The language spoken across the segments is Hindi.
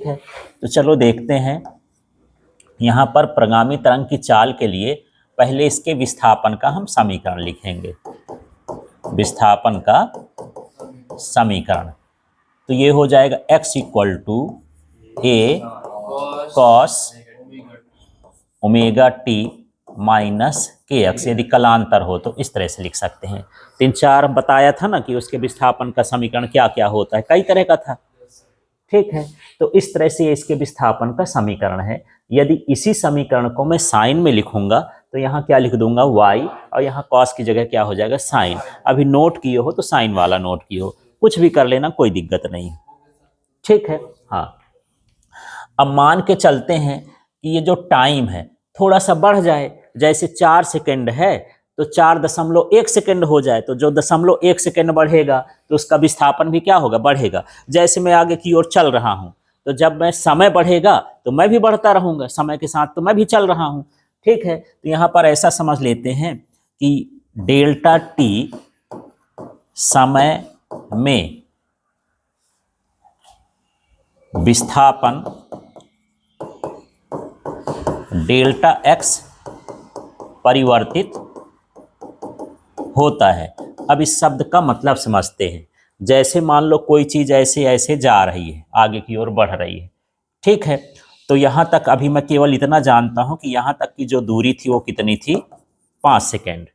ठीक है, तो चलो देखते हैं। यहाँ पर प्रगामी तरंग की चाल के लिए पहले इसके विस्थापन का हम समीकरण लिखेंगे। विस्थापन का समीकरण तो ये हो जाएगा x equal to A cos omega T minus K X. यदि कलांतर हो तो इस तरह से लिख सकते हैं। 3-4 बताया था ना कि उसके विस्थापन का समीकरण क्या क्या होता है, कई तरह का था। ठीक है, तो इस तरह से इसके विस्थापन का समीकरण है। यदि इसी समीकरण को मैं साइन में लिखूंगा तो यहाँ क्या लिख दूंगा y, और यहाँ कॉस की जगह क्या हो जाएगा साइन। अभी नोट किए हो तो साइन वाला नोट किए हो, कुछ भी कर लेना, कोई दिक्कत नहीं। ठीक है, हाँ। अब मान के चलते हैं कि ये जो टाइम है थोड़ा सा बढ़ जाए, जैसे 4 सेकेंड है तो 4.1 सेकेंड हो जाए, तो जो 0.1 सेकेंड बढ़ेगा तो उसका विस्थापन भी क्या होगा, बढ़ेगा। जैसे मैं आगे की ओर चल रहा हूं, तो जब मैं समय बढ़ेगा तो मैं भी बढ़ता रहूंगा, समय के साथ तो मैं भी चल रहा हूं। ठीक है, तो यहां पर ऐसा समझ लेते हैं कि डेल्टा टी समय में विस्थापन डेल्टा एक्स परिवर्तित होता है। अब इस शब्द का मतलब समझते हैं। जैसे मान लो कोई चीज ऐसे ऐसे जा रही है, आगे की ओर बढ़ रही है, ठीक है, तो यहां तक अभी मैं केवल इतना जानता हूं कि यहां तक की जो दूरी थी वो कितनी थी, 5 सेकेंड।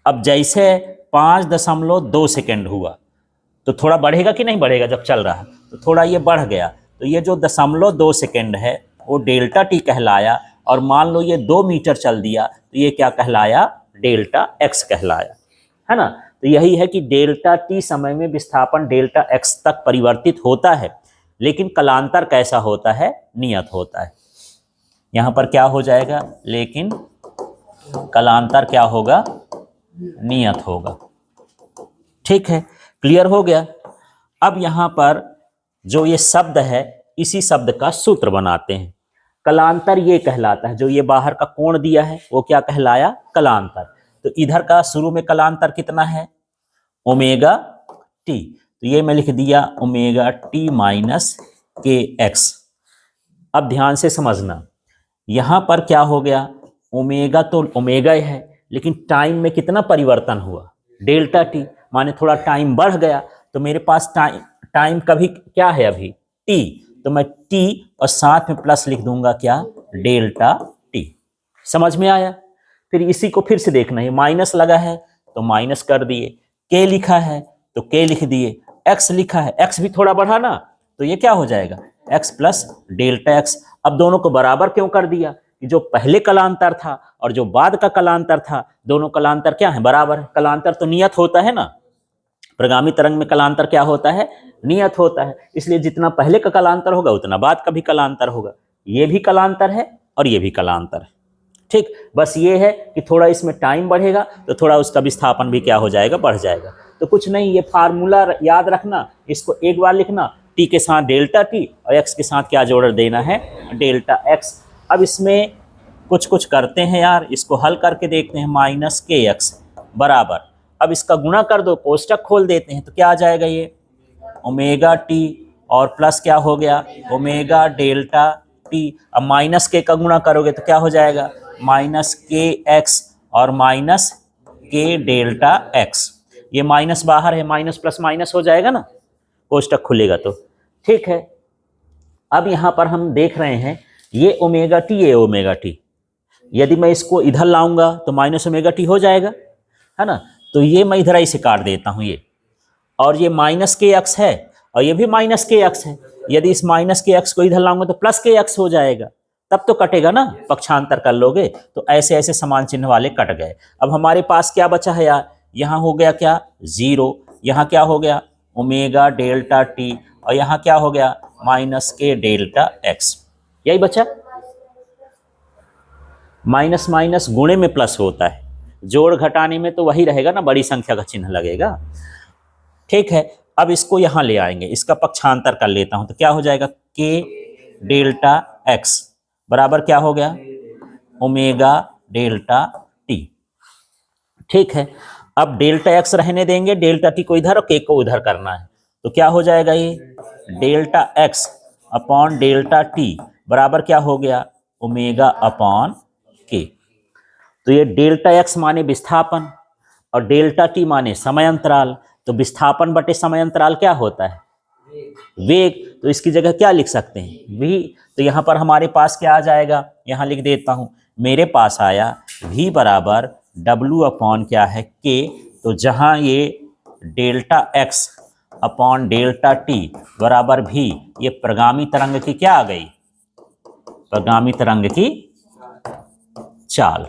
अब जैसे 5.2 सेकेंड हुआ तो थोड़ा बढ़ेगा कि नहीं बढ़ेगा, जब चल रहा तो थोड़ा ये बढ़ गया, तो ये जो 0.2 सेकेंड है वो डेल्टा टी कहलाया। और मान लो ये 2 मीटर चल दिया तो ये क्या कहलाया, डेल्टा एक्स कहलाया, है ना। तो यही है कि डेल्टा टी समय में विस्थापन डेल्टा एक्स तक परिवर्तित होता है, लेकिन कलांतर कैसा होता है, नियत होता है। यहां पर क्या हो जाएगा, लेकिन कलांतर क्या होगा, नियत होगा। ठीक है, क्लियर हो गया। अब यहां पर जो ये शब्द है, इसी शब्द का सूत्र बनाते हैं। कलांतर ये कहलाता है, जो ये बाहर का कोण दिया है वो क्या कहलाया, कलांतर। तो इधर का शुरू में कलांतर कितना है, ओमेगा टी, तो ये मैं लिख दिया omega T minus K x. अब ध्यान से समझना, यहां पर क्या हो गया, ओमेगा तो ओमेगा ही है, लेकिन टाइम में कितना परिवर्तन हुआ, डेल्टा टी, माने थोड़ा टाइम बढ़ गया। तो मेरे पास टाइम कभी क्या है अभी, टी, तो मैं टी और साथ में प्लस लिख दूंगा क्या, डेल्टा टी। समझ में आया। फिर इसी को फिर से देखना है, माइनस लगा है तो माइनस कर दिए, के लिखा है तो के लिख दिए, एक्स लिखा है, एक्स भी थोड़ा बढ़ा ना, तो ये क्या हो जाएगा, एक्स प्लस डेल्टा एक्स। अब दोनों को बराबर क्यों कर दिया, कि जो पहले कलांतर था और जो बाद का कलांतर था, दोनों कलांतर क्या है, बराबर। कलांतर तो नियत होता है ना, प्रगामी तरंग में कलांतर क्या होता है, नियत होता है। इसलिए जितना पहले का कलांतर होगा उतना बाद का भी कलांतर होगा। ये भी कलांतर है और ये भी कलांतर है। ठीक, बस ये है कि थोड़ा इसमें टाइम बढ़ेगा तो थोड़ा उसका विस्थापन भी क्या हो जाएगा, बढ़ जाएगा। तो कुछ नहीं, ये फार्मूला याद रखना, इसको एक बार लिखना, टी के साथ डेल्टा टी और एक्स के साथ क्या जोड़ देना है, डेल्टा एक्स। अब इसमें कुछ कुछ करते हैं यार, इसको हल करके देखते हैं। माइनस के एक्स बराबर, अब इसका गुणा कर दो, कोष्टक खोल देते हैं, तो क्या आ जाएगा, ये ओमेगा टी और प्लस क्या हो गया, ओमेगा डेल्टा टी। अब माइनस के का गुणा करोगे तो क्या हो जाएगा, माइनस के एक्स और माइनस के डेल्टा एक्स। ये माइनस बाहर है, माइनस प्लस माइनस हो जाएगा ना, कोष्टक खुलेगा तो। ठीक है, अब यहां पर हम देख रहे हैं ये ओमेगा टी, ये ओमेगा टी, यदि मैं इसको इधर लाऊंगा तो माइनस ओमेगा टी हो जाएगा, है ना। तो ये मैं इधर ही से काट देता हूं ये, और ये माइनस के एक्स है और ये भी माइनस के एक्स है। यदि इस माइनस के एक्स को इधर लाऊंगा तो प्लस के एक्स हो जाएगा, तब तो कटेगा ना, पक्षांतर कर लोगे तो ऐसे ऐसे समान चिन्ह वाले कट गए। अब हमारे पास क्या बचा है यार, यहाँ हो गया क्या, जीरो, यहाँ क्या हो गया, ओमेगा डेल्टा टी, और यहाँ क्या हो गया, माइनस के डेल्टा एक्स। यही बचा। माइनस माइनस गुणे में प्लस होता है, जोड़ घटाने में तो वही रहेगा ना, बड़ी संख्या का चिन्ह लगेगा। ठीक है, अब इसको यहां ले आएंगे, इसका पक्षांतर कर लेता हूं, तो क्या हो जाएगा, के डेल्टा एक्स बराबर क्या हो गया, ओमेगा डेल्टा टी। ठीक है, अब डेल्टा एक्स रहने देंगे, डेल्टा टी को इधर और के को उधर करना है, तो क्या हो जाएगा, ये delta x upon delta T बराबर क्या हो गया, ओमेगा अपॉन के। तो ये डेल्टा एक्स माने विस्थापन और डेल्टा टी माने समय अंतराल। तो विस्थापन बटे समय अंतराल क्या होता है, वेग। तो इसकी जगह क्या लिख सकते हैं, v। तो यहां पर हमारे पास क्या आ जाएगा, यहां लिख देता हूं, मेरे पास आया v बराबर w अपॉन क्या है के। तो जहां ये delta x upon delta T बराबर v, ये प्रगामी तरंग की क्या आ गई, प्रगामी तरंग की चाल।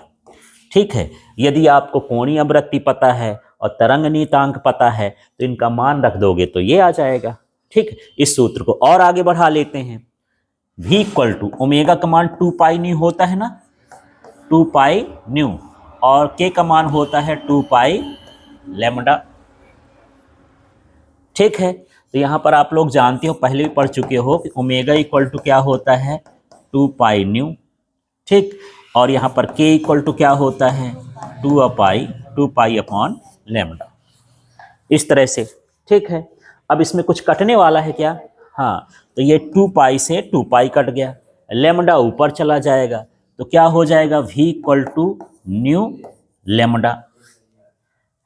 ठीक है, यदि आपको कोणीय आवृत्ति पता है और तरंग नियतांक पता है तो इनका मान रख दोगे तो ये आ जाएगा। ठीक, इस सूत्र को और आगे बढ़ा लेते हैं। v इक्वल टू ओमेगा का मान 2 पाई न्यू होता है ना, 2 पाई न्यू, और k का मान होता है 2 पाई लैम्डा। ठीक है, तो यहां पर आप लोग जानते हो, पहले भी पढ़ चुके हो कि ओमेगा इक्वल टू क्या होता है, 2 पाई न्यू। ठीक, और यहाँ पर k इक्वल टू क्या होता है, 2 पाई अपॉन लैम्डा, इस तरह से। ठीक है, अब इसमें कुछ कटने वाला है क्या, हाँ, तो ये 2 पाई से 2 पाई कट गया, लैम्डा ऊपर चला जाएगा, तो क्या हो जाएगा, v equal to nu lambda,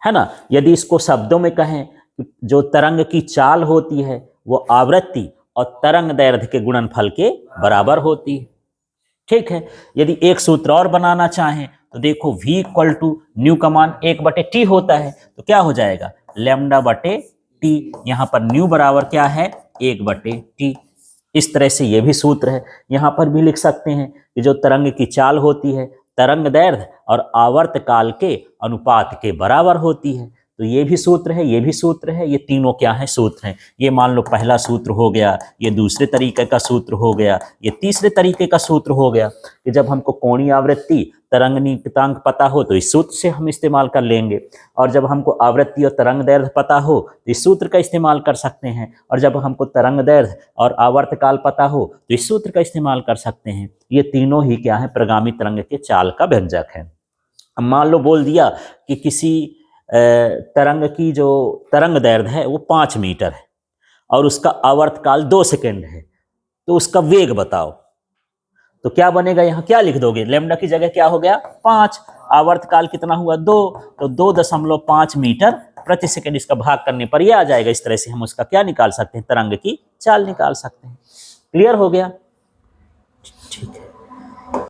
है ना। यदि इसको शब्दों में कहें, जो तरंग की चाल होती है वो आवृत्ति और तरंग दैर्ध्य के गुणनफल के बराबर होती है। ठीक है, यदि एक सूत्र और बनाना चाहें तो देखो, v इक्वल टू न्यू का मान 1/t होता है, तो क्या हो जाएगा, लैम्डा बटे टी। यहां पर न्यू बराबर क्या है, 1/t। इस तरह से ये भी सूत्र है। यहां पर भी लिख सकते हैं कि जो तरंग की चाल होती है तरंग दैर्ध्य और आवर्त काल के अनुपात के बराबर होती है। तो ये भी सूत्र है, ये भी सूत्र है, ये तीनों क्या है, सूत्र हैं। ये मान लो पहला सूत्र हो गया, ये दूसरे तरीके का सूत्र हो गया, ये तीसरे तरीके का सूत्र हो गया कि जब हमको कोणीय आवृत्ति तरंग नियतांक पता हो तो इस सूत्र से हम इस्तेमाल कर लेंगे, और जब हमको आवृत्ति और तरंग दैर्ध्य पता हो तो इस सूत्र का इस्तेमाल कर सकते हैं, और जब हमको तरंग दैर्ध्य और आवर्त काल पता हो तो इस सूत्र का इस्तेमाल कर सकते हैं। ये तीनों ही क्या है, प्रगामी तरंग के चाल का व्यंजक है। अब मान लो बोल दिया कि किसी तरंग की जो तरंग दैर्ध्य है वो 5 मीटर है और उसका आवर्त काल 2 सेकेंड है, तो उसका वेग बताओ। तो क्या बनेगा, यहां क्या लिख दोगे, लैम्डा की जगह क्या हो गया 5, आवर्त काल कितना हुआ 2, तो 2.5 मीटर प्रति सेकेंड, इसका भाग करने पर यह आ जाएगा। इस तरह से हम उसका क्या निकाल सकते हैं, तरंग की चाल निकाल सकते हैं। क्लियर हो गया, ठीक है।